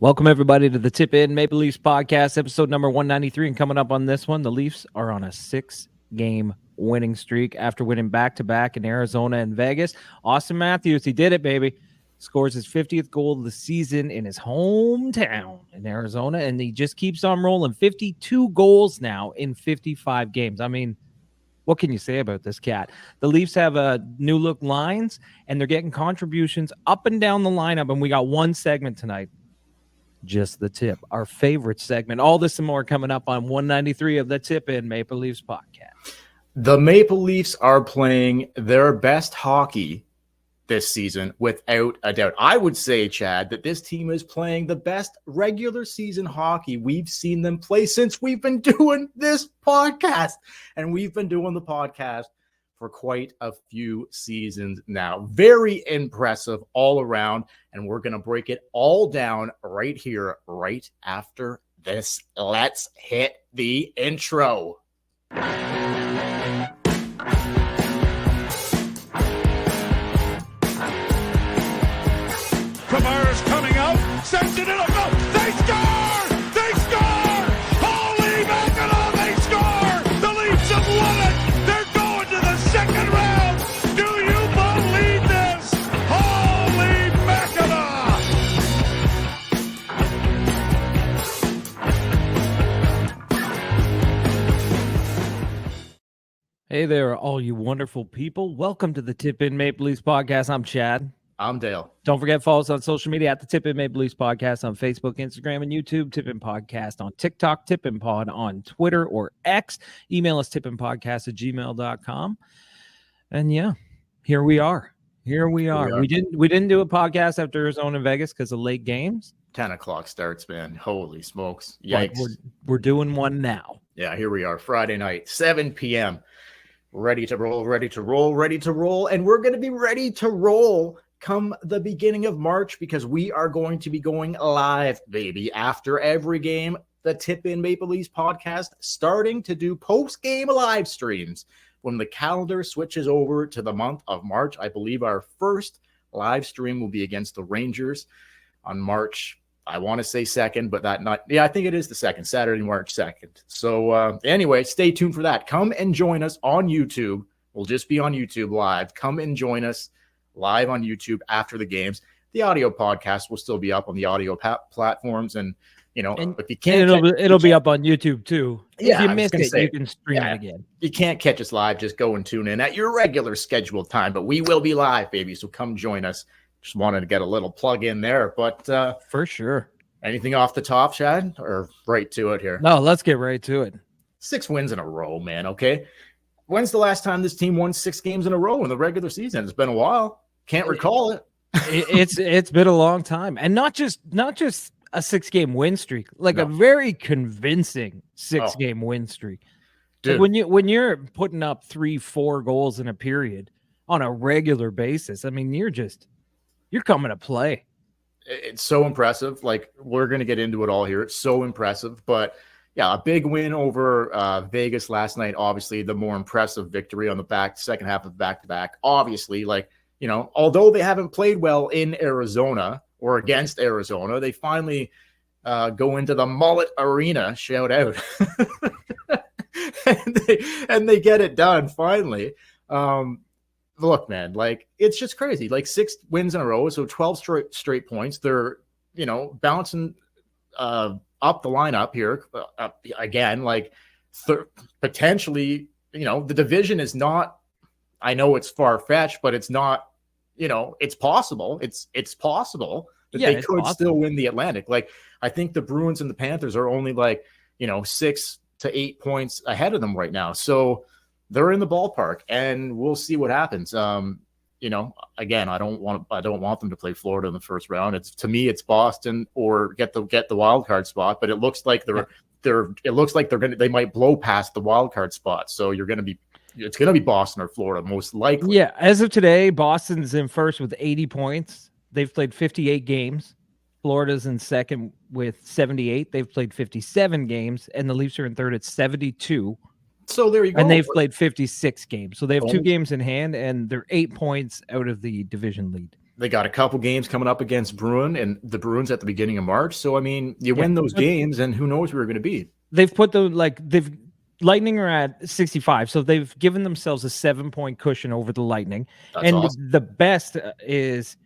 Welcome, everybody, to the Tip In Maple Leafs podcast, episode number 193. And coming up on this one, the Leafs are on a 6-game winning streak after winning back-to-back in Arizona and Vegas. Auston Matthews, he did it, baby. Scores his 50th goal of the season in his hometown in Arizona, and he just keeps on rolling. 52 goals now in 55 games. I mean, what can you say about this cat? The Leafs have new look lines, and they're getting contributions up and down the lineup, and we got one segment tonight. Just the Tip, our favorite segment. All this and more coming up on 193 of the Tip In Maple Leafs podcast. The Maple Leafs are playing their best hockey this season, without a doubt. I would say, Chad, that this team is playing the best regular season hockey we've seen them play since we've been doing this podcast. And we've been doing the podcast for quite a few seasons now. Very impressive all around, and we're going to break it all down right here, right after this. Let's hit the intro. Kamara's coming out, sends it in a goal. They score! They score! Holy mackerel, they score! The Leafs have won it! They're going to the second round! Do you believe this? Holy mackerel! Hey there, all you wonderful people. Welcome to the Tip In Maple Leafs podcast. I'm Chad. I'm Dale. Don't forget, follow us on social media at the Tip In Maple Leafs podcast on Facebook, Instagram, and YouTube. Tip In Podcast on TikTok, Tip In Pod on Twitter or X. Email us tipinpodcast@gmail.com. And yeah, here we are. We didn't do a podcast after Arizona and Vegas because of late games. 10 o'clock starts, man. Holy smokes. Yikes. We're doing one now. Yeah, here we are. Friday night, 7 p.m. Ready to roll. And we're going to be ready to roll come the beginning of March, because we are going to be going live, baby. After every game, the Tip In Maple Leafs podcast starting to do post-game live streams when the calendar switches over to the month of March. I believe our first live stream will be against the Rangers on March, I want to say 2nd, but I think it is the 2nd, Saturday, March 2nd. So anyway, stay tuned for that. Come and join us on YouTube. We'll just be on YouTube live. Come and join us live on YouTube after the games. The audio podcast will still be up on the audio platforms, and if you can't, it'll be up on YouTube too. Yeah, if you missed it, you can stream it again. You can't catch us live. Just go and tune in at your regular scheduled time, but we will be live, baby. So come join us. Just wanted to get a little plug in there, but for sure. Anything off the top, Chad, or right to it here? No, let's get right to it. 6 wins in a row, man. Okay. When's the last time this team won 6 games in a row in the regular season? It's been a while. Can't recall it. It's been a long time, and not just a 6-game win streak, a very convincing 6-game win streak. Dude. Like when you're putting up 3-4 goals in a period on a regular basis, I mean, you're coming to play. It's so impressive. Like, we're going to get into it all here. It's so impressive, but yeah, a big win over Vegas last night. Obviously, the more impressive victory on the second half of back-to-back. Obviously, although they haven't played well in Arizona or against Arizona, they finally go into the Mullet Arena, shout out, and they get it done finally. Look, man, it's just crazy. 6 wins in a row, so 12 straight points. They're, bouncing up the lineup here again. Potentially, the division is not. I know it's far-fetched, but it's not. It's possible. It's possible that they could still win the Atlantic. I think the Bruins and the Panthers are only 6 to 8 points ahead of them right now. So they're in the ballpark, and we'll see what happens. Again, I don't want them to play Florida in the first round. To me, it's Boston or get the wild card spot. But it looks like they might blow past the wild card spot. So it's going to be Boston or Florida, most likely. Yeah, as of today, Boston's in first with 80 points. They've played 58 games. Florida's in second with 78. They've played 57 games, and the Leafs are in third at 72. So there you go. And they've played 56 games. So they have 2 games in hand, and they're 8 points out of the division lead. They got a couple games coming up against Bruin and the Bruins at the beginning of March. So, I mean, you win those games and who knows where we're going to be. They've put Lightning are at 65. So they've given themselves a 7-point cushion over the Lightning. That's awesome. The best is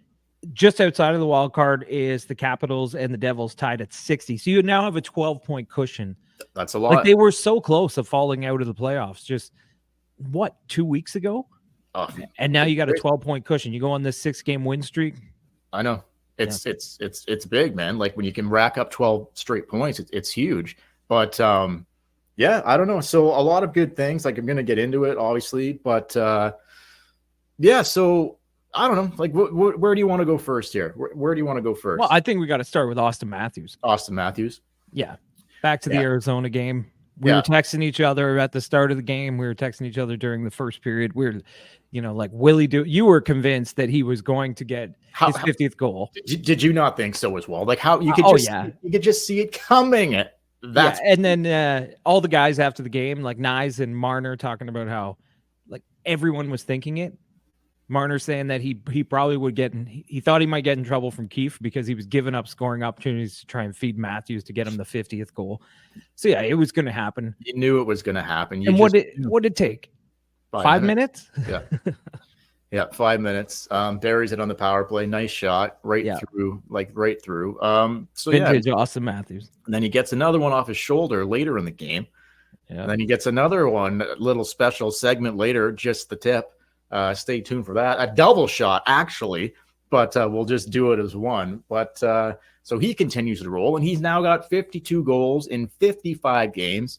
just outside of the wild card is the Capitals and the Devils tied at 60. So you now have a 12-point cushion. That's a lot. Like they were so close of falling out of the playoffs just 2 weeks ago? Oh, and now you got a 12-point cushion. You go on this 6-game win streak. I know it's big, man. Like when you can rack up 12 straight points, it's huge. But yeah, I don't know. So a lot of good things. Like I'm going to get into it, obviously. But yeah, so I don't know. Like where do you want to go first here? Where do you want to go first? Well, I think we got to start with Auston Matthews. Auston Matthews. Yeah, back to the Arizona game. We were texting each other at the start of the game. We were texting each other during the first period. We were, like, you were convinced that he was going to get his 50th goal. Did you not think so as well? Like how you could you could just see it coming. And then all the guys after the game, like Nyes and Marner, talking about how like everyone was thinking it. Marner saying that he probably would he thought he might get in trouble from Keefe because he was giving up scoring opportunities to try and feed Matthews to get him the 50th goal. So yeah, it was going to happen. You knew it was going to happen. What did it take? 5 minutes? Yeah. Yeah, 5 minutes. Buries it on the power play. Nice shot, right through. So vintage Auston Matthews. And then he gets another one off his shoulder later in the game. Yeah. And then he gets another one, a little special segment later, just the tip. Stay tuned for that. A double shot, actually, but we'll just do it as one. But so he continues to roll, and he's now got 52 goals in 55 games.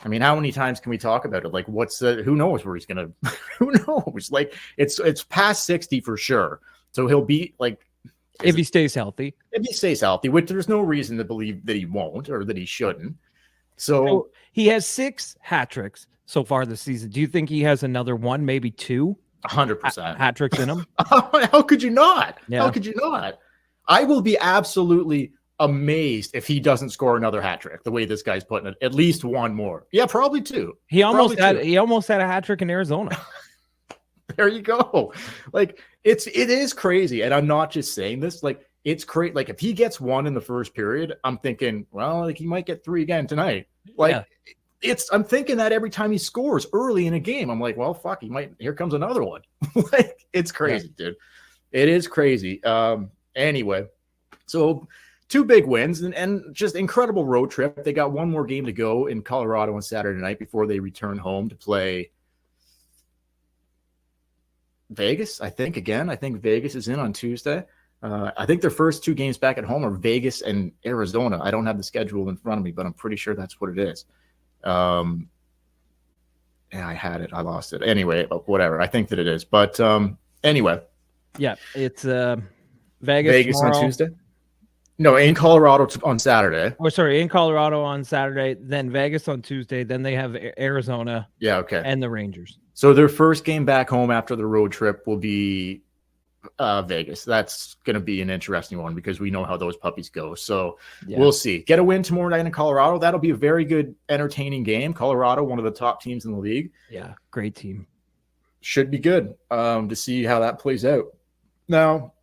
I mean, how many times can we talk about it? Like, who knows where he's gonna? Who knows? Like, it's past 60 for sure. So he'll be like, if he stays healthy. If he stays healthy, which there's no reason to believe that he won't or that he shouldn't. So he has 6 hat tricks so far this season. Do you think he has another one, maybe 2? 100% hat tricks in him? How could you not? Yeah. How could you not? I will be absolutely amazed if he doesn't score another hat trick the way this guy's putting it. At least one more. Yeah, probably 2. He almost had a hat trick in Arizona. There you go. Like it is crazy. And I'm not just saying this, like it's crazy. Like if he gets 1 in the first period, I'm thinking, well, like he might get 3 again tonight. Like I'm thinking that every time he scores early in a game, I'm like, well, fuck, here comes another one. Like it's crazy, dude. It is crazy. Anyway, so 2 big wins and just incredible road trip. They got one more game to go in Colorado on Saturday night before they return home to play Vegas, I think. Again, I think Vegas is in on Tuesday. I think their first 2 games back at home are Vegas and Arizona. I don't have the schedule in front of me, but I'm pretty sure that's what it is. Yeah, I had it. I lost it. Anyway, whatever. I think that it is. But anyway. Yeah, it's Vegas on Tuesday? No, in Colorado on Saturday. Oh, sorry, in Colorado on Saturday, then Vegas on Tuesday, then they have Arizona. Yeah, okay. And the Rangers. So their first game back home after the road trip will be Vegas. That's going to be an interesting one because we know how those puppies go. So we'll see. Get a win tomorrow night in Colorado. That'll be a very good, entertaining game. Colorado, one of the top teams in the league. Yeah, great team. Should be good to see how that plays out. Now,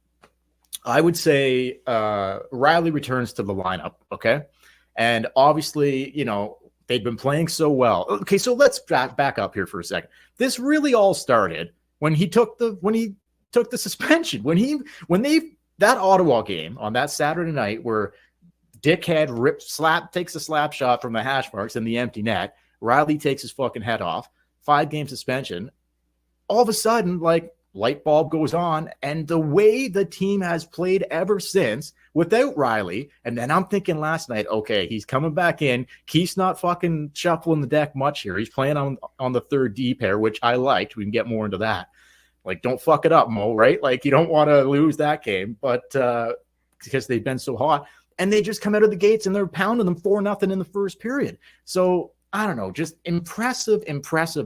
I would say Riley returns to the lineup, okay? And obviously, they've been playing so well. Okay, so let's back up here for a second. This really all started when he took the suspension. That Ottawa game on that Saturday night where Dickhead takes a slap shot from the hash marks in the empty net. Riley takes his fucking head off. 5-game suspension. All of a sudden, like, light bulb goes on, and the way the team has played ever since without Riley, and then I'm thinking last night, okay, he's coming back in. Keith's not fucking shuffling the deck much here. He's playing on the third D pair, which I liked. We can get more into that. Like, don't fuck it up, Mo, right? Like, you don't want to lose that game, but because they've been so hot, and they just come out of the gates and they're pounding them 4-0 in the first period. So I don't know, just impressive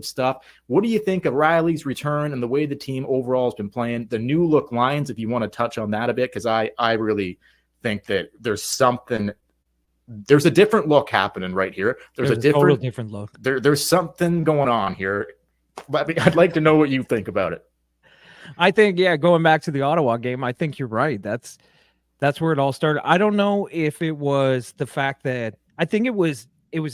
stuff. What do you think of Riley's return and the way the team overall has been playing? The new look lines, if you want to touch on that a bit, because I really think that there's a different look happening right here. There's a different look. There's something going on here. But I'd like to know what you think about it. I think, going back to the Ottawa game, I think you're right. That's where it all started. I don't know if it was the fact that I think it was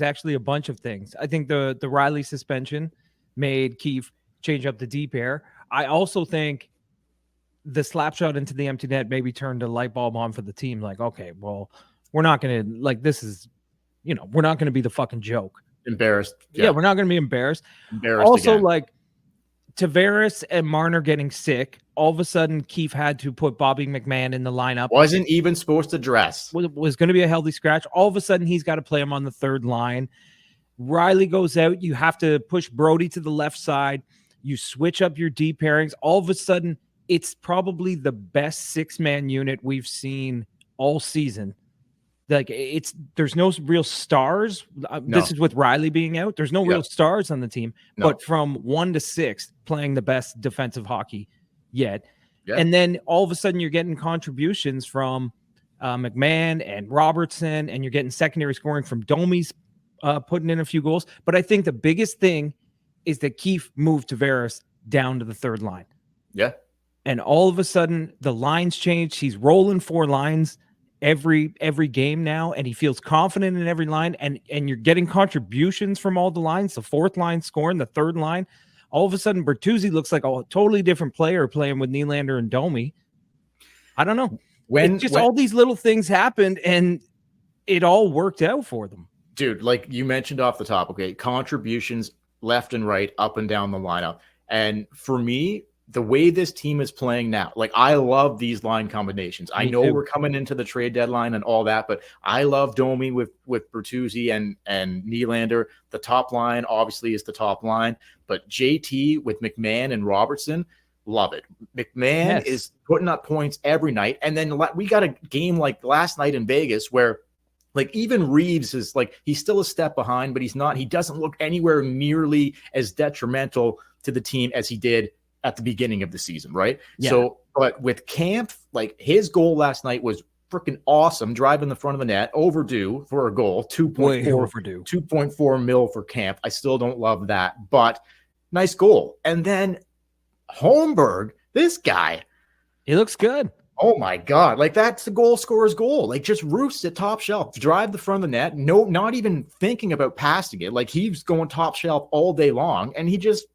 actually a bunch of things. I think the Riley suspension made Keefe change up the deep air. I also think the slap shot into the empty net maybe turned a light bulb on for the team. Like, okay, well, we're not going to this is, we're not going to be the fucking joke. Embarrassed. Yeah, we're not going to be embarrassed. Also, Tavares and Marner getting sick. All of a sudden, Keefe had to put Bobby McMahon in the lineup. Wasn't even supposed to dress. Was going to be a healthy scratch. All of a sudden, he's got to play him on the third line. Riley goes out. You have to push Brody to the left side. You switch up your deep pairings. All of a sudden, it's probably the best six-man unit we've seen all season. There's no real stars. No. This is with Riley being out. There's no real stars on the team, but from 1 to 6 playing the best defensive hockey yet. Yeah. And then all of a sudden you're getting contributions from McMahon and Robertson, and you're getting secondary scoring from Domi's putting in a few goals. But I think the biggest thing is that Keefe moved Tavares down to the third line. Yeah. And all of a sudden the lines changed. He's rolling 4 lines every game now, and he feels confident in every line, and you're getting contributions from all the lines. The fourth line scoring, the third line. All of a sudden, Bertuzzi looks like a totally different player playing with Nylander and Domi. I don't know. All these little things happened, and it all worked out for them. Dude, like you mentioned off the top, okay, contributions left and right, up and down the lineup. And for me, the way this team is playing now, like I love these line combinations. I know we're coming into the trade deadline and all that, but I love Domi with Bertuzzi and Nylander. The top line obviously is the top line, but JT with McMahon and Robertson, love it. McMahon is putting up points every night. And then we got a game like last night in Vegas where like even Reeves is like, he's still a step behind, but he doesn't look anywhere nearly as detrimental to the team as he did at the beginning of the season, right? Yeah. So, but with Camp, like his goal last night was freaking awesome, driving the front of the net, overdue for a goal, 2.4 mil for Camp. I still don't love that, but nice goal. And then Holmberg, this guy, he looks good. Oh my God. Like that's the goal scorer's goal. Like just roosts at top shelf, drive the front of the net. No, not even thinking about passing it. Like he's going top shelf all day long, and he just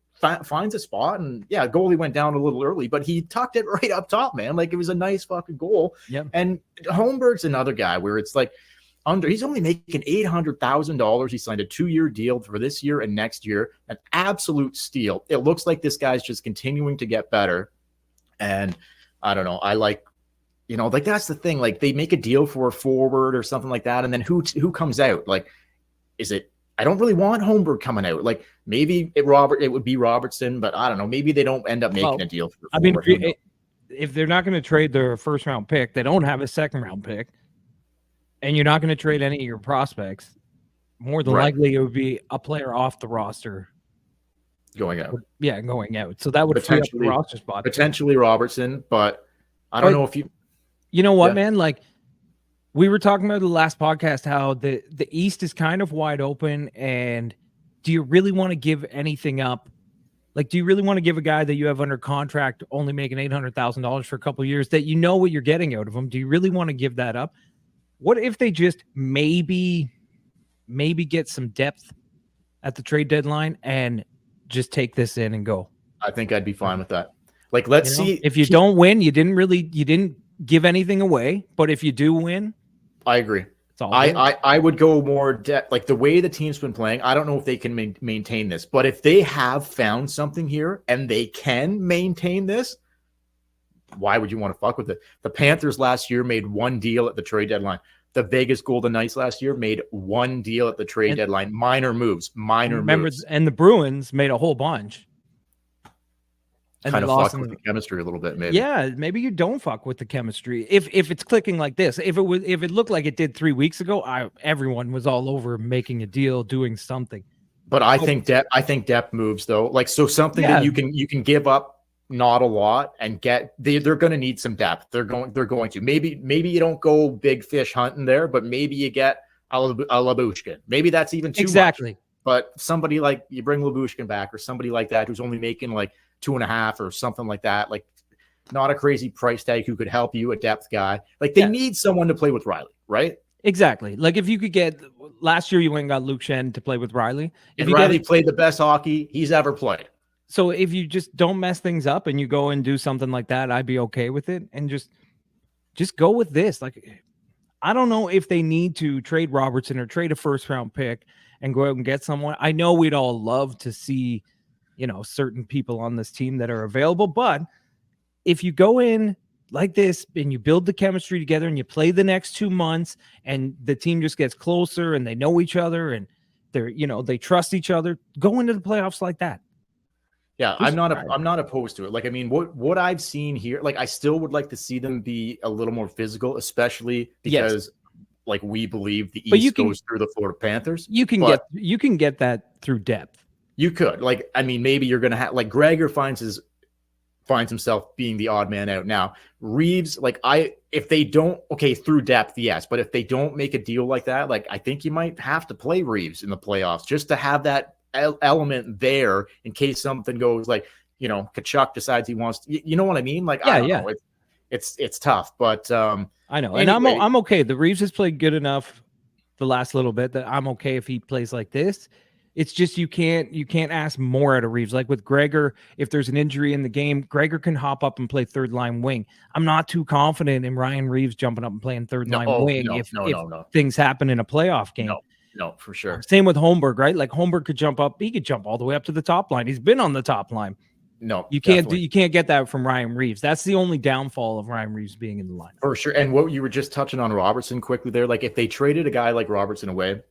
finds a spot, and goalie went down a little early, but he tucked it right up top, man. Like it was a nice fucking goal. Yep. And Holmberg's another guy where it's like he's only making $800,000. He signed a 2-year deal for this year and next year, an absolute steal. It looks like this guy's just continuing to get better. And I don't know. I like, like that's the thing. Like they make a deal for a forward or something like that. And then who comes out? Like, is it, I don't really want Holmberg coming out. Like maybe it would be Robertson, but I don't know. Maybe they don't end up making a deal for if they're not going to trade their first round pick, they don't have a second round pick, and you're not going to trade any of your prospects. More than likely, it would be a player off the roster going out. Yeah, going out. So that would free up the roster spot. Potentially Robertson, but I don't know if you. You know what, man? Like. We were talking about the last podcast how the East is kind of wide open, and do you really want to give anything up? Like, do you really want to give a guy that you have under contract only making $800,000 for a couple of years that you know what you're getting out of him? Do you really want to give that up? What if they just maybe get some depth at the trade deadline and just take this in and go? I think I'd be fine with that. Like, let's see. If you don't win, you didn't give anything away, but if you do win, I agree. I would go more depth. Like the way the team's been playing, I don't know if they can maintain this, but if they have found something here and they can maintain this, why would you want to fuck with it? The Panthers last year made one deal at the trade deadline. The Vegas Golden Knights last year made one deal at the trade deadline. Minor moves. And the Bruins made a whole bunch. And kind of fuck with the chemistry a little bit, maybe. Yeah, maybe you don't fuck with the chemistry if it's clicking like this. If it looked like it did 3 weeks ago, everyone was all over making a deal, doing something. But I think depth moves though, like so something that you can give up not a lot and get. They're going to need some depth. They're going to maybe you don't go big fish hunting there, but maybe you get a Labushkin. Maybe that's even too much. But somebody like you bring Labushkin back or somebody like that who's only making like 2.5 or something like that. Like, not a crazy price tag who could help you, a depth guy. Like, they need someone to play with Riley, right? Exactly. Like, if you could get last year, you went and got Luke Shen to play with Riley. And Riley played the best hockey he's ever played. So if you just don't mess things up and you go and do something like that, I'd be okay with it. And just go with this. Like, I don't know if they need to trade Robertson or trade a first-round pick and go out and get someone. I know we'd all love to see, certain people on this team that are available, but if you go in like this and you build the chemistry together and you play the next 2 months and the team just gets closer and they know each other and they trust each other, go into the playoffs like that. Yeah, I'm not opposed to it. Like, I mean, what I've seen here, like, I still would like to see them be a little more physical, especially because like, we believe the East goes through the Florida Panthers. You can get that through depth. You could, like, I mean, maybe you're gonna have, like, Gregor finds himself being the odd man out. Now, Reeves, like, if they don't, through depth, yes, but if they don't make a deal like that, like, I think you might have to play Reeves in the playoffs just to have that element there in case something goes, like, Tkachuk decides he wants to, you know what I mean? Like, I don't know. It's tough, but I know. And anyway, I'm okay. The Reeves has played good enough the last little bit that I'm okay if he plays like this. It's just you can't ask more out of Reeves. Like with Gregor, if there's an injury in the game, Gregor can hop up and play third line wing. I'm not too confident in Ryan Reeves jumping up and playing third line wing if things happen in a playoff game. No, for sure. Same with Holmberg, right? Like, Holmberg could jump up. He could jump all the way up to the top line. He's been on the top line. No, you can't get that from Ryan Reeves. That's the only downfall of Ryan Reeves being in the line. For sure. And what you were just touching on Robertson quickly there, like, if they traded a guy like Robertson away,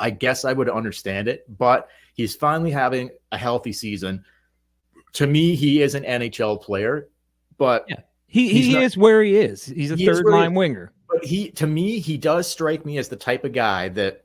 I guess I would understand it, but he's finally having a healthy season. To me, he is an NHL player, but he is where he is. He's a third line winger. But to me, he does strike me as the type of guy that,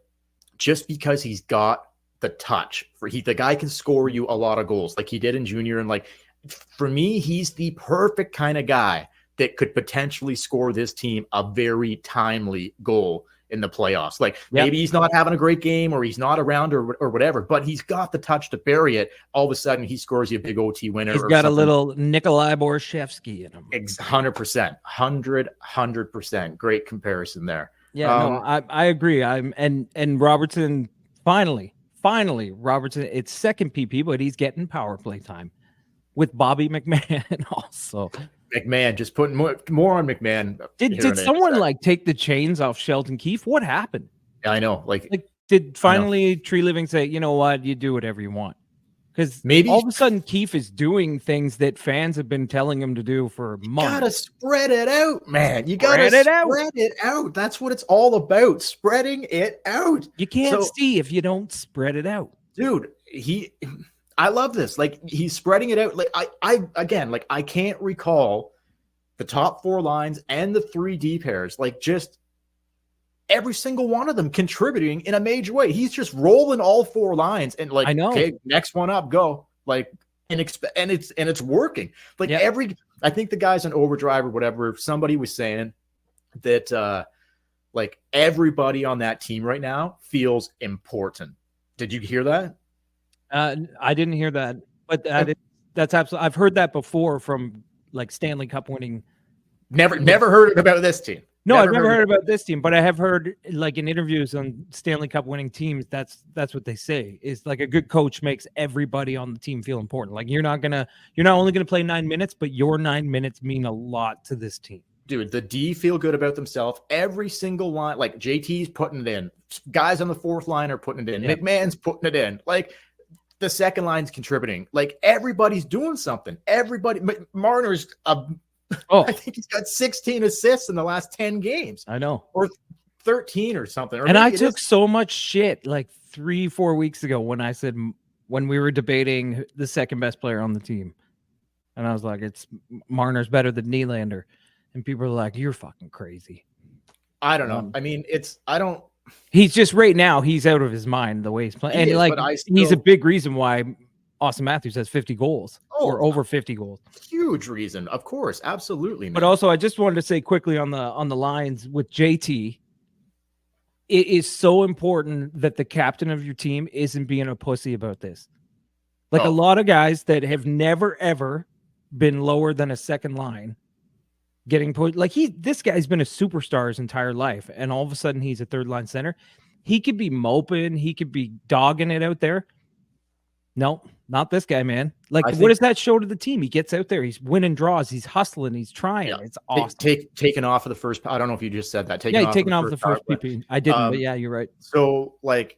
just because he's got the touch, the guy can score you a lot of goals like he did in junior. And, like, for me, he's the perfect kind of guy that could potentially score this team a very timely goal in the playoffs. Like, maybe he's not having a great game or he's not around or whatever, but he's got the touch to bury it. All of a sudden he scores you a big OT winner. He's got a little Nikolai Borshevsky in him. 100%, 100%. Great comparison there. Yeah, I agree. And Robertson finally, Robertson, it's second PP, but he's getting power play time with Bobby McMahon also. McMahon, just putting more on McMahon. Did someone like take the chains off Sheldon Keefe? What happened? Yeah, I know. Like did finally Tree Living say, you know what, you do whatever you want? Because maybe all of a sudden Keefe is doing things that fans have been telling him to do for months. You gotta spread it out, man. You gotta spread it out. That's what it's all about. Spreading it out. You can't see if you don't spread it out. Dude, I love this. Like, he's spreading it out. Like, I can't recall the top 4 lines and the 3 D pairs. Like, just every single one of them contributing in a major way. He's just rolling all 4 lines and, like, I know. Okay, next one up, go. Like, and it's working. Like, I think the guys on Overdrive or whatever, somebody was saying that like, everybody on that team right now feels important. Did you hear that? I didn't hear that, but that's absolutely. I've heard that before from, like, Stanley Cup winning. Never heard about this team. No, I've never heard about this team, but I have heard, like, in interviews on Stanley Cup winning teams, that's what they say is, like, a good coach makes everybody on the team feel important. Like, you're not only gonna play 9 minutes, but your 9 minutes mean a lot to this team. Dude, the D feel good about themselves. Every single line, like, JT's putting it in. Guys on the 4th line are putting it in. Yeah. McMahon's putting it in. Like, the second line's contributing. Like, everybody's doing something. Everybody. Marner's I think he's got 16 assists in the last 10 games. I know. Or 13 or something. Or and I took so much shit like 3-4 weeks ago when we were debating the second best player on the team. And I was like, it's Marner's better than Nylander. And people are like, you're fucking crazy. I don't know. I mean, he's just right now, he's out of his mind the way he's playing. He's a big reason why Auston Matthews has 50 goals or over 50 goals. Huge reason, of course. Absolutely. Man. But also, I just wanted to say quickly on the lines with JT, it is so important that the captain of your team isn't being a pussy about this. Like a lot of guys that have never, ever been lower than a second line getting put. Like this guy's been a superstar his entire life. And all of a sudden he's a third line center. He could be moping. He could be dogging it out there. No, not this guy, man. Like, what does that show to the team? He gets out there. He's winning draws. He's hustling. He's trying. Yeah. It's awesome. Taken off of the first. I don't know if you just said that. Taking off the first PP. I didn't, but yeah, you're right. So, like,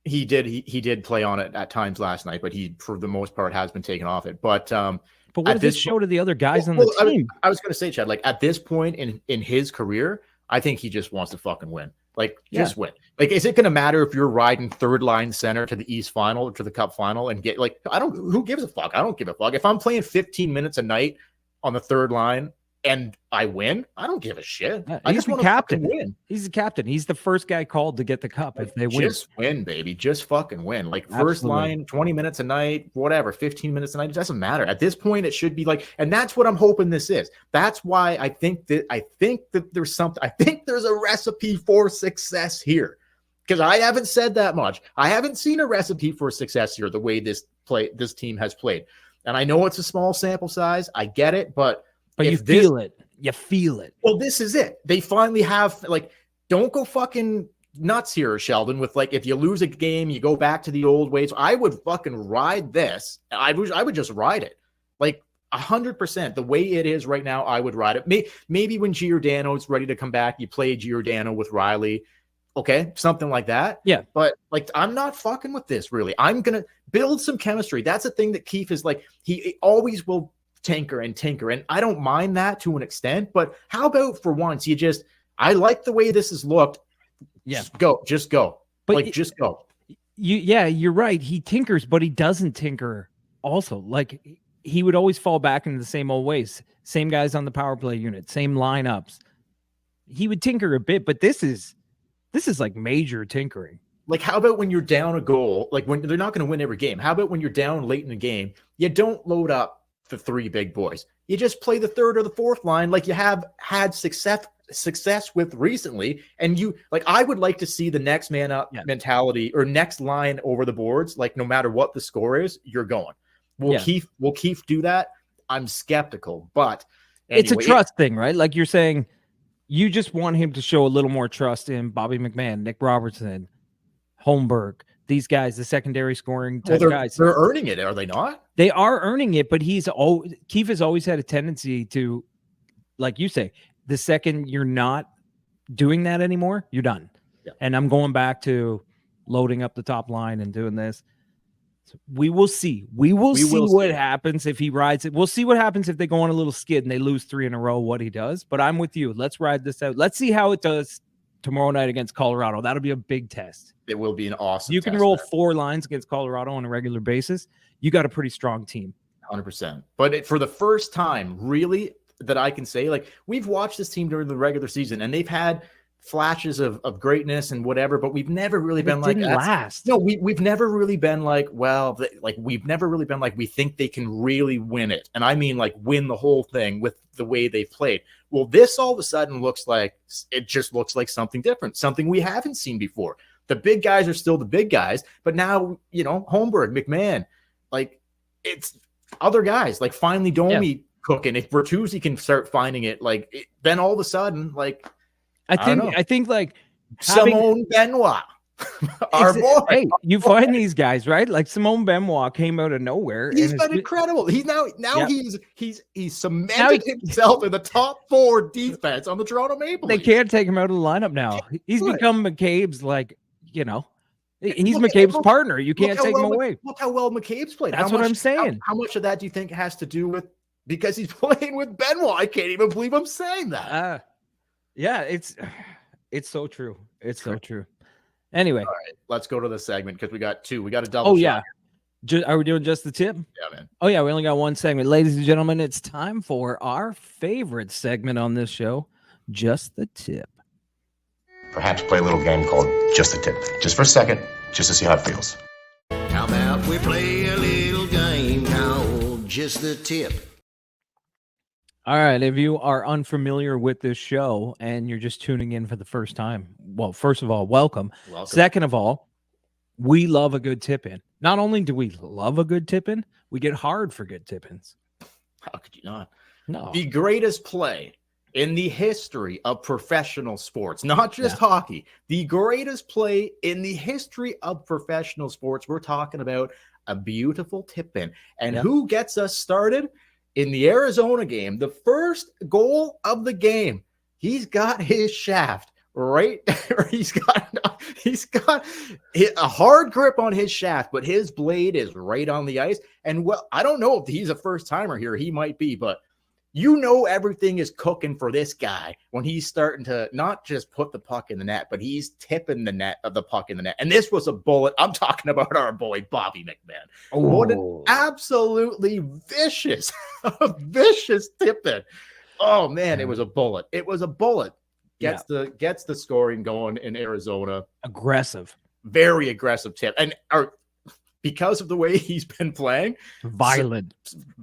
he did play on it at times last night, but he, for the most part, has been taken off it. But what does this show to the other guys on the team? I was going to say, Chad, like, at this point in his career, I think he just wants to fucking win. Like, just win. Like, is it going to matter if you're riding third line center to the East Final or to the Cup Final and get, like, who gives a fuck? I don't give a fuck. If I'm playing 15 minutes a night on the third line and I win, I don't give a shit. Yeah, I just want to win. He's the captain. He's the first guy called to get the cup if they win. Just win, baby. Just fucking win. Like, first line, 20 minutes a night, whatever, 15 minutes a night. It doesn't matter. At this point, it should be like, and that's what I'm hoping this is. That's why I think that there's something. I think there's a recipe for success here. Because I haven't said that much. I haven't seen a recipe for success here the way this team has played. And I know it's a small sample size. I get it, but you feel it. You feel it. Well, this is it. They finally have, like, don't go fucking nuts here, Sheldon, with, like, if you lose a game, you go back to the old ways. I would fucking ride this. I would just ride it. Like, 100%. The way it is right now, I would ride it. Maybe when Giordano's ready to come back, you play Giordano with Riley. Okay, something like that. Yeah. But, like, I'm not fucking with this, really. I'm going to build some chemistry. That's the thing that Keefe is like. He always will tinker, and I don't mind that to an extent. But how about for once, I like the way this has looked. Yeah. Just go. But like, just go. You're right. He tinkers, but he doesn't tinker also. Like, he would always fall back into the same old ways. Same guys on the power play unit, same lineups. He would tinker a bit, but this is like major tinkering. Like, how about when you're down a goal, like when they're not going to win every game? How about when you're down late in the game, you don't load up the three big boys. You just play the third or the fourth line like you have had success with recently. And you, like, I would like to see the next man up mentality or next line over the boards. Like, no matter what the score is, you're going. Will Keefe do that? I'm skeptical, but anyway, it's a trust thing, right? Like you're saying, you just want him to show a little more trust in Bobby McMahon, Nick Robertson, Holmberg, these guys, the secondary scoring guys. They're earning it, are they not? They are earning it, but Keefe has always had a tendency to, like you say, the second you're not doing that anymore, you're done. Yeah. And I'm going back to loading up the top line and doing this. So we will see. We will see what happens if he rides it. We'll see what happens if they go on a little skid and they lose 3 in a row, what he does. But I'm with you. Let's ride this out. Let's see how it does tomorrow night against Colorado. That'll be a big test. It will be an awesome You can test roll there. 4 lines against Colorado on a regular basis. You got a pretty strong team. 100%. But for the first time, really, that I can say, like, we've watched this team during the regular season, and they've had flashes of greatness and whatever, but we've never really been like last. No, we've never really been like, well, we've never really been like, we think they can really win it. And I mean, like, win the whole thing with the way they've played. Well, this all of a sudden looks like something different, something we haven't seen before. The big guys are still the big guys, but now, Holmberg, McMahon, like, it's other guys, like finally Domi cooking. If Bertuzzi can start finding it, then all of a sudden, like, I think like Simone Benoit, our boy. Hey, you find these guys, right? Like Simone Benoit came out of nowhere. He's been incredible. He's now he's cemented himself in the top 4 defense on the Toronto Maple Leafs. They can't take him out of the lineup now. He's become McCabe's, he's McCabe's partner. You can't take him away. Look how well McCabe's played. That's what I'm saying. How much of that do you think has to do with because he's playing with Benoit? I can't even believe I'm saying that. Yeah, it's so true. It's so true. Anyway, all right, let's go to the segment because we got 2. We got a double. Oh yeah, are we doing just the tip? Yeah, man. Oh yeah, we only got 1 segment, ladies and gentlemen. It's time for our favorite segment on this show, just the tip. Perhaps play a little game called Just the Tip, just for a second, just to see how it feels. How about we play a little game called Just the Tip? All right, if you are unfamiliar with this show and you're just tuning in for the first time, well, first of all, welcome. Second of all, We love a good tip-in. Not only do we love a good tip-in, we get hard for good tip-ins. How could you not? No. The greatest play in the history of professional sports, not just hockey, the greatest play in the history of professional sports. We're talking about a beautiful tip-in. And who gets us started? In the Arizona game, the first goal of the game, he's got his shaft right there. He's got a hard grip on his shaft, but his blade is right on the ice. And well, I don't know if he's a first timer here. He might be, but you know everything is cooking for this guy when he's starting to not just put the puck in the net, but he's tipping the puck in the net. And this was a bullet. I'm talking about our boy Bobby McMahon. Oh. What an absolutely vicious tip-in. Oh man, it was a bullet. It was a bullet. Gets the scoring going in Arizona. Aggressive. Very aggressive tip. And because of the way he's been playing, violent.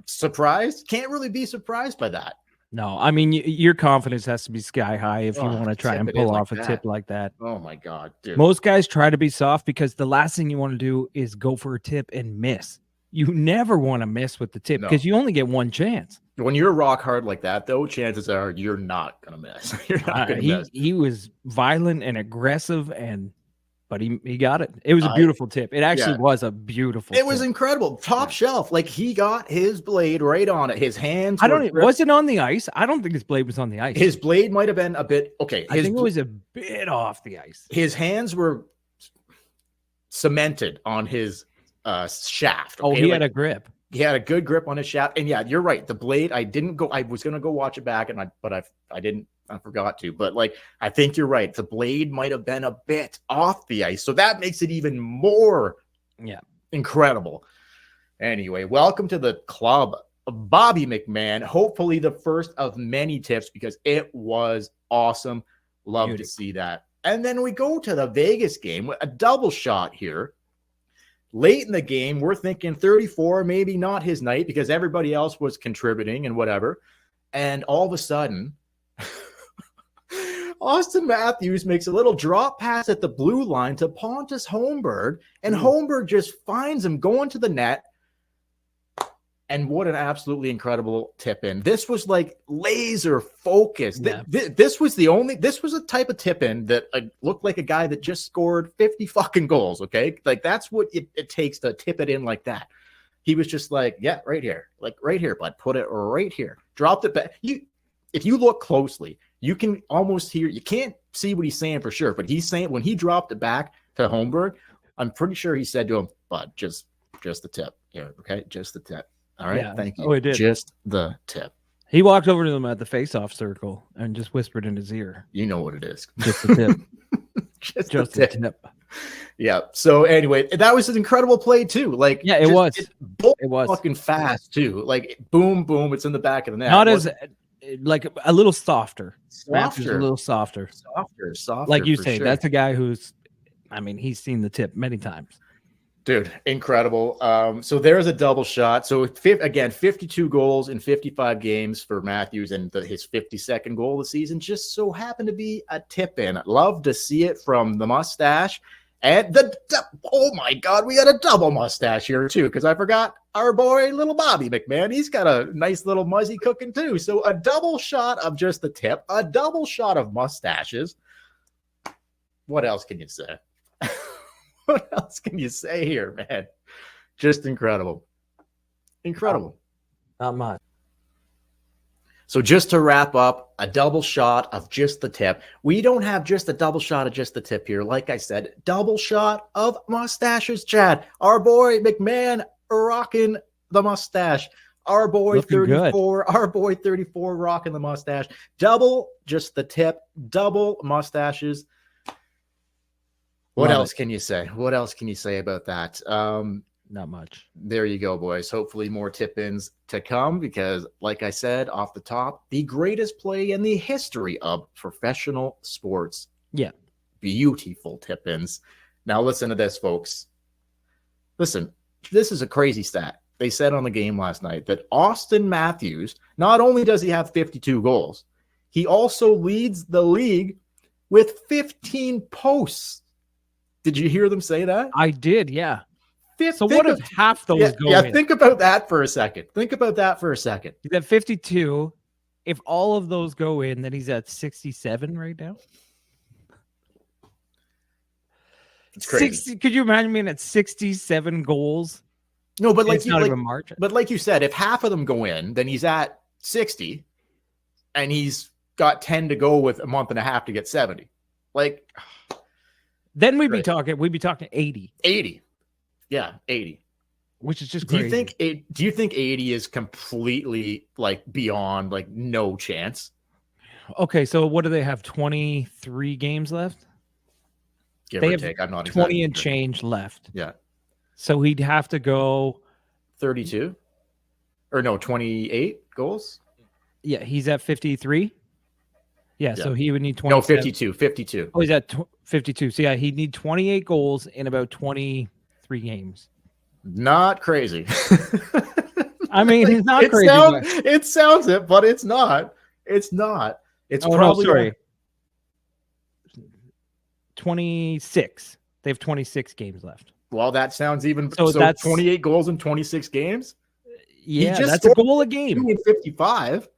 Surprised? Can't really be surprised by that. No, I mean, your confidence has to be sky high if you want to try and pull off a tip like that. Oh my God, dude. Most guys try to be soft because the last thing you want to do is go for a tip and miss. You never want to miss with the tip because you only get one chance. When you're rock hard like that, though, chances are you're not going to miss. You're not going to miss. He was violent and aggressive, but he got it. It was a beautiful tip. It actually was a beautiful It was incredible. Top shelf. Like, he got his blade right on it. His hands was it on the ice? I don't think his blade was on the ice. His blade might have been a bit okay. I think it was a bit off the ice. His hands were cemented on his shaft. Okay? Oh, he had a grip. He had a good grip on his shaft. And yeah, you're right. The blade, I was going to go watch it back, but I didn't. I forgot to, but like, I think you're right. The blade might have been a bit off the ice. So that makes it even more incredible. Anyway, welcome to the club, Bobby McMahon. Hopefully the first of many tips, because it was awesome. Love to see that. And then we go to the Vegas game, a double shot here. Late in the game, we're thinking 34, maybe not his night because everybody else was contributing and whatever. And all of a sudden, Auston Matthews makes a little drop pass at the blue line to Pontus Holmberg, and Holmberg just finds him going to the net. And what an absolutely incredible tip in. This was like laser focused. Yeah. This was a type of tip in that looked like a guy that just scored 50 fucking goals. Okay. Like, that's what it takes to tip it in like that. He was just like, yeah, right here, bud, put it right here. Dropped it back. If you look closely, you can almost hear, you can't see what he's saying for sure, but he's saying when he dropped it back to Holmberg, I'm pretty sure he said to him, bud, just the tip here. Okay. Just the tip. All right. Yeah. Thank you. Oh, he did. Just the tip. He walked over to him at the face-off circle and just whispered in his ear. You know what it is. Just the tip. just the tip. Yeah. So anyway, that was an incredible play too. Like, yeah, it was. It was fucking fast too. Like, boom, boom. It's in the back of the net. Not as like a little softer. A little softer. Softer. Like you say, that's a guy who's, I mean, he's seen the tip many times. Dude, incredible. So there's a double shot. So again, 52 goals in 55 games for Matthews, and his 52nd goal of the season just so happened to be a tip in. Love to see it from the mustache. And oh my God, we got a double mustache here too, because I forgot our boy, little Bobby McMahon. He's got a nice little muzzy cooking too. So a double shot of just the tip, a double shot of mustaches. What else can you say? What else can you say here, man? Just incredible. Incredible. Not much. So just to wrap up, a double shot of just the tip. We don't have just a double shot of just the tip here. Like I said, double shot of mustaches, Chad. Our boy McMahon rocking the mustache. Our boy Looking 34. Good. Our boy 34 rocking the mustache. Double just the tip. Double mustaches. What else can you say? What else can you say about that? Not much. There you go, boys. Hopefully more tip-ins to come because, like I said, off the top, the greatest play in the history of professional sports. Yeah. Beautiful tip-ins. Now listen to this, folks. Listen, this is a crazy stat. They said on the game last night that Auston Matthews, not only does he have 52 goals, he also leads the league with 15 posts. Did you hear them say that? I did, yeah. So Think what of- if half those go yeah, in? think about that for a second. Think about that for a second. He's at 52. If all of those go in, then he's at 67 right now. It's crazy. 60, could you imagine being at 67 goals? No, but like It's not even March. But like you said, if half of them go in, then he's at 60, and he's got 10 to go with a month and a half to get 70. Like, then we'd be crazy. talking 80, 80. Yeah, 80. which is just Do crazy. you think 80 is completely like beyond like no chance? Okay, so what do they have? 23 games left? Give They or have take. I'm not 20 exactly and sure. change left. Yeah. So he'd have to go 32 or no, 28 goals. Yeah, he's at 53. Yeah, so he would need 20. No, 52. Oh, he's at 52. So yeah, he'd need 28 goals in about 23 games. Not crazy. I mean, it's not it crazy. It sounds it, but it's not. It's not. It's probably 26. They have 26 games left. Well, that sounds even. So So that's 28 goals in 26 games. Yeah, just that's a scored goal a game. 55.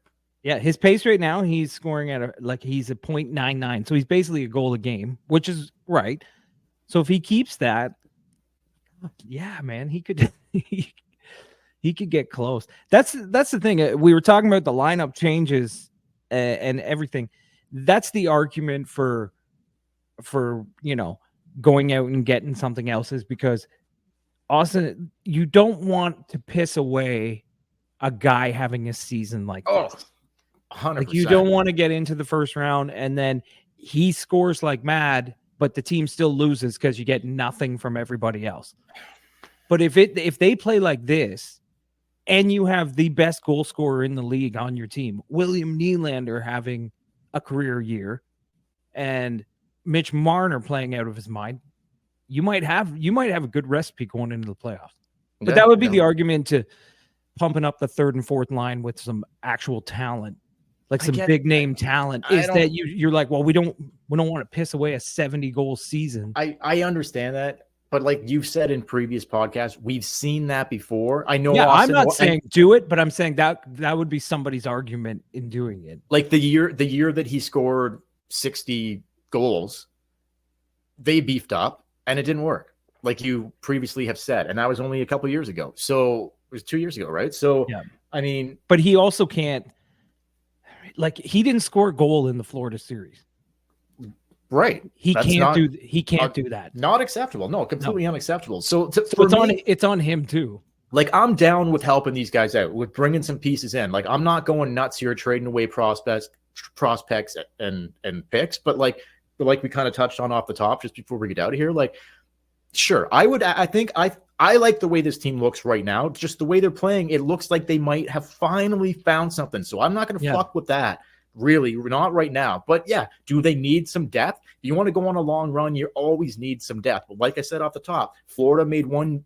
Yeah, his pace right now, he's scoring at he's a .99. So he's basically a goal a game, which is right. So if he keeps that, yeah, man, he could he could get close. That's the thing. We were talking about the lineup changes and everything. That's the argument for going out and getting something else, is because Austin, you don't want to piss away a guy having a season like this. 100%. Like, you don't want to get into the first round and then he scores like mad, but the team still loses because you get nothing from everybody else. But if they play like this and you have the best goal scorer in the league on your team, William Nylander having a career year and Mitch Marner playing out of his mind, you might have a good recipe going into the playoffs. But that would be the argument to pumping up the third and fourth line with some actual talent, like some big name talent, is that you're like, well, we don't want to piss away a 70 goal season. I understand that, but like you've said in previous podcasts, we've seen that before. I know. Yeah, Austin, I'm not saying do it, but I'm saying that would be somebody's argument in doing it. Like the year that he scored 60 goals, they beefed up and it didn't work, like you previously have said, and that was only a couple years ago. So it was 2 years ago, right? So yeah. I mean, but he also can't. Like, he didn't score a goal in the Florida series. Right. He can't do that. Not acceptable. No, completely unacceptable. So it's on him too. Like, I'm down with helping these guys out, with bringing some pieces in. Like, I'm not going nuts here trading away prospects and picks, but like we kind of touched on off the top just before we get out of here. Like, sure, I like the way this team looks right now. Just the way they're playing, it looks like they might have finally found something. So I'm not going to fuck with that. Really, not right now. But yeah, do they need some depth? If you want to go on a long run, you always need some depth. But like I said off the top, Florida made one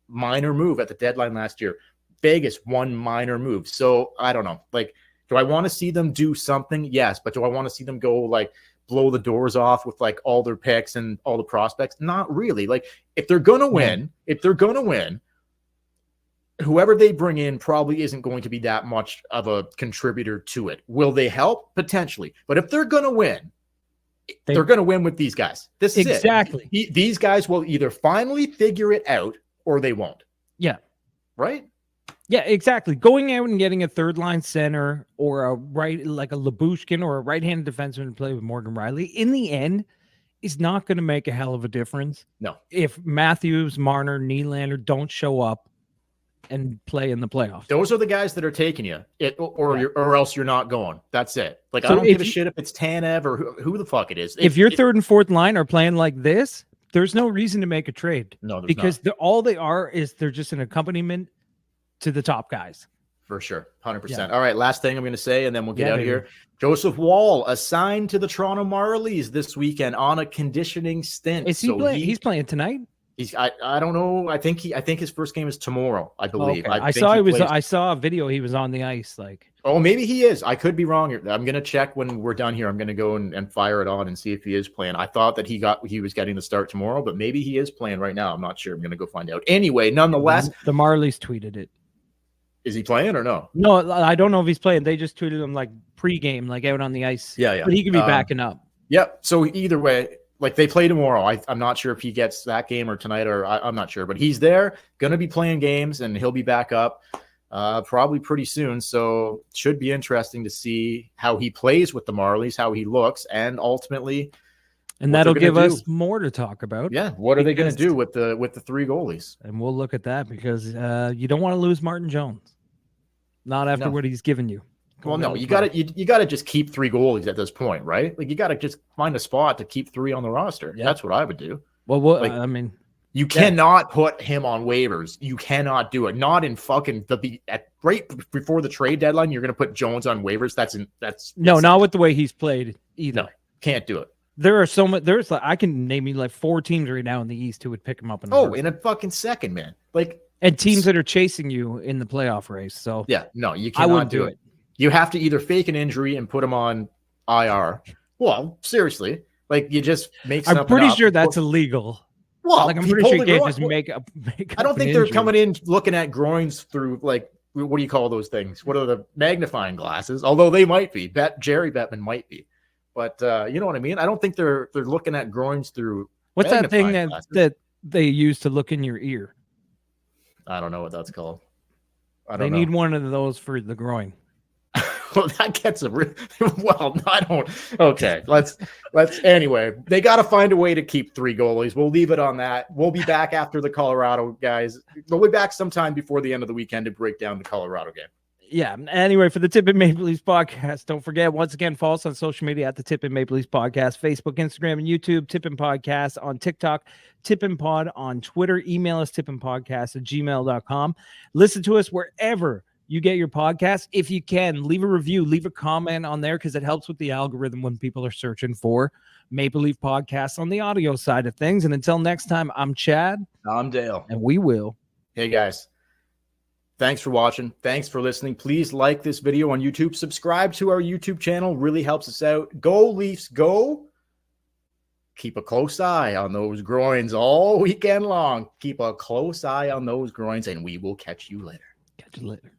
minor move at the deadline last year. Vegas, one minor move. So I don't know. Like, do I want to see them do something? Yes. But do I want to see them go like blow the doors off with like all their picks and all the prospects? Not really. Like, if they're going to win, whoever they bring in probably isn't going to be that much of a contributor to it. Will they help? Potentially. But if they're going to win, they're going to win with these guys. This is exactly. These guys will either finally figure it out or they won't. Yeah. Right? Yeah, exactly. Going out and getting a third line center or like a Labushkin or a right-handed defenseman to play with Morgan Riley, in the end, is not going to make a hell of a difference. No. If Matthews, Marner, Nylander don't show up and play in the playoffs. Those are the guys that are taking you, or else you're not going. That's it. Like, so I don't give a shit if it's Tanev or who the fuck it is. If your third and fourth line are playing like this, there's no reason to make a trade. No, because all they are is they're just an accompaniment to the top guys. For sure. 100%. Yeah. All right. Last thing I'm going to say, and then we'll get out of here. Maybe. Joseph Woll assigned to the Toronto Marlies this weekend on a conditioning stint. Is he playing? He's playing tonight? I don't know. I think his first game is tomorrow, I believe. Okay. I saw a video he was on the ice. Like, oh, maybe he is. I could be wrong. I'm gonna check when we're done here. I'm gonna go and fire it on and see if he is playing. I thought that he was getting the start tomorrow, but maybe he is playing right now. I'm not sure. I'm gonna go find out. Anyway, nonetheless, the Marlies tweeted it. Is he playing or no? No, I don't know if he's playing. They just tweeted him like pregame, like out on the ice. Yeah. But he could be backing up. Yep. So either way, like they play tomorrow. I'm not sure if he gets that game or tonight, or I'm not sure, but he's there, going to be playing games, and he'll be back up probably pretty soon. So should be interesting to see how he plays with the Marlies, how he looks, and ultimately, and that'll give us more to talk about. Yeah, what are they going to do with the three goalies? And we'll look at that because you don't want to lose Martin Jones, not after what he's given you. Well, no, you got to just keep three goalies at this point, right? Like you got to just find a spot to keep three on the roster. Yeah. That's what I would do. Well, like, I mean, you cannot put him on waivers. You cannot do it. Not in fucking right before the trade deadline. You're going to put Jones on waivers. That's not with the way he's played either. No, can't do it. There are I can name you like 4 teams right now in the East who would pick him up in and teams that are chasing you in the playoff race. So yeah, no, you cannot. I wouldn't do it. You have to either fake an injury and put him on IR. Well, seriously, like you just make something up. I'm pretty sure that's illegal. Well, like I'm pretty sure you can't just make up. I don't think they're coming in looking at groins through like what do you call those things? What are the magnifying glasses? Although they might be. Jerry Bettman might be, but you know what I mean. I don't think they're looking at groins through. What's that thing that they use to look in your ear? I don't know what that's called. They need one of those for the groin. Well, that gets I don't. Okay, let's anyway. They got to find a way to keep 3 goalies. We'll leave it on that. We'll be back after the Colorado guys. We'll be back sometime before the end of the weekend to break down the Colorado game. Yeah. Anyway, for the Tip and Maple Leafs podcast, don't forget, once again, follow us on social media at the Tip and Maple Leafs podcast, Facebook, Instagram, and YouTube, Tip and Podcast on TikTok, Tip and Pod on Twitter. Email us tipandpodcast@gmail.com. Listen to us wherever you get your podcast. If you can, leave a review, leave a comment on there because it helps with the algorithm when people are searching for Maple Leaf Podcasts on the audio side of things. And until next time, I'm Chad. I'm Dale. And we will. Hey, guys. Thanks for watching. Thanks for listening. Please like this video on YouTube. Subscribe to our YouTube channel. Really helps us out. Go Leafs, go. Keep a close eye on those groins all weekend long. Keep a close eye on those groins, and we will catch you later. Catch you later.